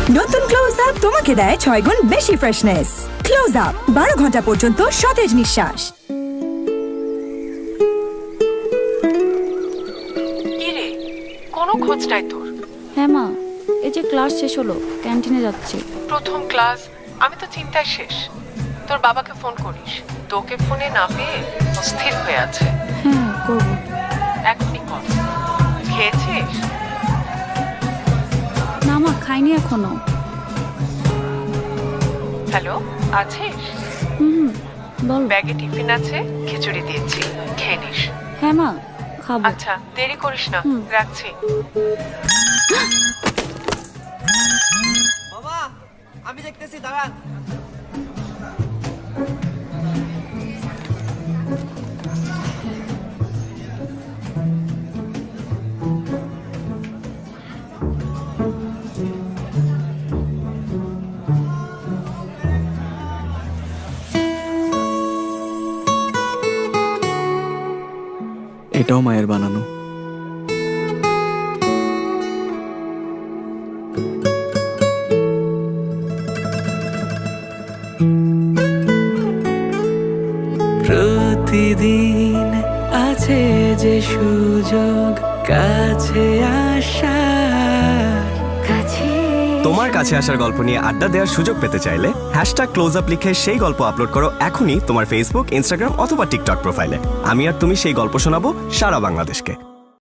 নতুন close up তোমাকে দেয় 6 গুণ বেশি ফ্রেশনেস। ক্লোজ আপ 12 ঘন্টা পর্যন্ত সতেজ নিঃশ্বাস। কি রে, কোনো খোঁজ নাই তোর? হ্যাঁ মা, এই যে ক্লাস শেষ হলো, ক্যান্টিনে যাচ্ছি। প্রথম ক্লাস, আমি তো চিন্তায় শেষ। তোর বাবাকে ফোন করিস, তোকে ফোনে না পেয়ে অস্থির হয়ে আছে। হ্যাঁ করবো। এখনই কর। খেয়েছিস? না মা, খাইনি এখনো। হ্যালো, আছিস? হুম, বল। ব্যাগে টিফিন আছে, খিচুড়ি দিয়েছি, খেয়ে নিস। হ্যাঁ মা, খাবো। আচ্ছা, দেরি করিস না, রাখছি। বাবা, আমি দেখতেছি, দাঁড়ান। এটাও মায়ের বানানো। প্রতিদিন আছে যে সুযোগ কাছে আসার। তোমার কাছে আসার গল্প নিয়ে আড্ডা দেওয়ার সুযোগ পেতে চাইলে #closeup লিখে সেই গল্প আপলোড করো এখনই তোমার ফেসবুক, ইনস্টাগ্রাম অথবা টিকটক প্রোফাইলে। আমি আর তুমি সেই গল্প শোনাবো সারা বাংলাদেশকে।